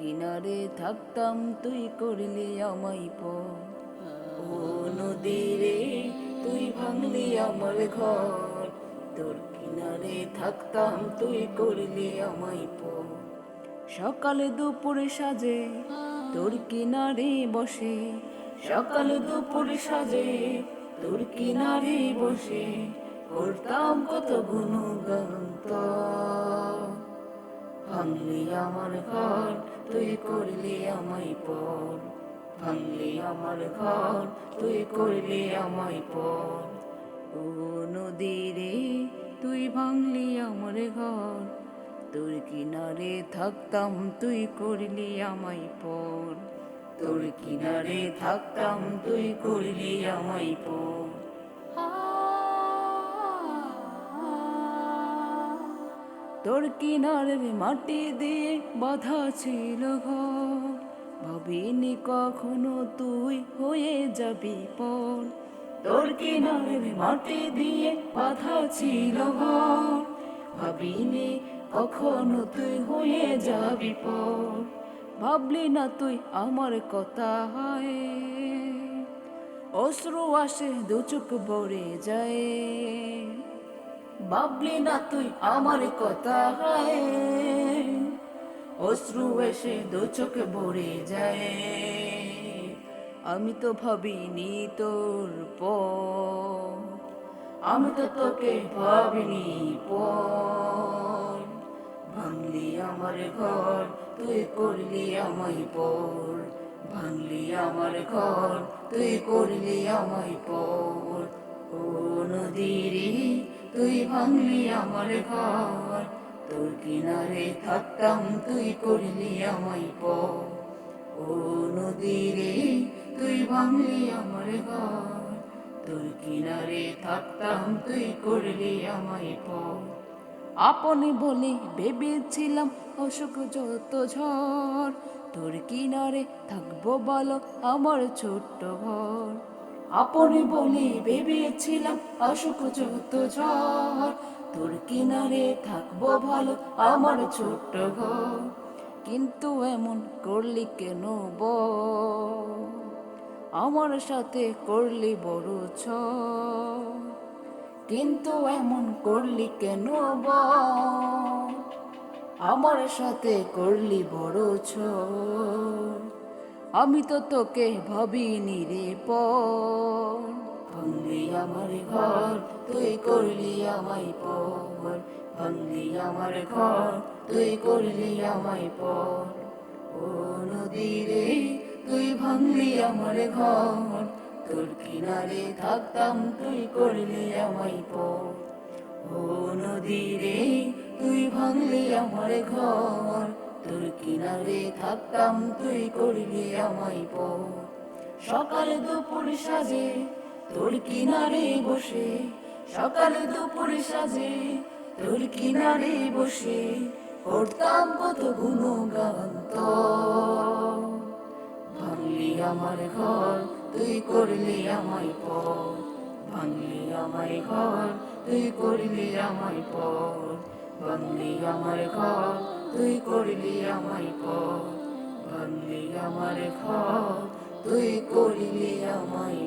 কিনারে থাকতাম তুই করলি আমায় পর। ও নদী রে তুই ভাঙলি আমার ঘর, তোর কিনারে থাকতাম তুই করলি আমায় পর। সকালে দুপুরে সাজে তোর কিনারে বসে, সকালে দুপুরে সাজে তোর কিনারে বসে, করতাম কত গুণগান তোর। ভাঙলি আমার ঘর তুই করলি আমায় পর, ভাঙলি আমার ঘর তুই করলি আমায় পর। ও নদী রে তুই ভাঙলি আমার ঘর, তোর কিনারে থাকতাম তুই করলি আমায় পর, তোর কিনারে থাকতাম তুই করলি আমায় পর। তোর কিনারের মাটি দিয়ে বাঁধা ছিল ঘর, ভাবিনি কখনো তুই হয়ে যাবি পর। তোর কিনারের মাটি দিয়ে বাঁধা ছিল ঘর, ভাবিনি কখনো তুই হয়ে যাবি পর। ভাবলি না তুই আমার কথা হয়, অশ্রু আসে দু চোখ ভরে যায়। ভাবলি না তুই আমার কথা হয়, অশ্রু এসে দু চোখ ভরে যায়। আমি তো ভাবিনি তোর পর, আমি তো তোকে ভাবিনি পর। ভাঙলি আমার ঘর তুই করলি আমায় পর, ভাঙলি আমার ঘর তুই করলি আমায় পর। ও নদী রে তুই ভাঙলি আমার ঘর, তোর কিনারে থাকতাম তুই করলি আমায় পর। ও নদী রে তুই ভাঙলি আমার ঘর, তোর কিনারে থাকতাম তুই করলি আমায় পর। আপনি বলে ভেবেছিলাম অসুখ যত ঝড়, তোর কিনারে থাকবো বলো আমার ছোট্ট ঘর। আপনি বলে ভেবেছিলাম অসুখ যত ঝড়, তোর কিনারে থাকবো ভালো আমার ছোট্ট ঘর। কিন্তু এমন করলি কেন বল, আমার সাথে করলি বড় ছল। কিন্তু এমন করলি কেন বল, আমার সাথে করলি বড় ছল। আমি তো তোকে ভাবিনি রে পর, ভাঙলি আমার ঘর তুই করলি আমায় পর, ভাঙলি আমার ঘর তুই করলি আমায় পর। ও নদী রে তুই ভাঙলি আমার ঘর, তোর কিনারে থাকতাম তুই করলি আমায় পর। ও নদী রে তুই ভাঙলি আমার ঘর, তোর কিনারে থাকতাম তুই করলি আমায় পর। সকালে দুপুর সাজে তোর কিনারে বসে, সকালে দুপুর সাজে তোর কিনারে বসে, করতাম কত গুণগান তোর। ভাঙলি আমার ঘর তুই করলি আমায় পর, ভাঙলি আমায় ঘর তুই করলি আমায় পর। ভাঙলি আমার ঘর তুই করলি আমায় পর, ভাঙলি আমার ঘর তুই করলি আমায়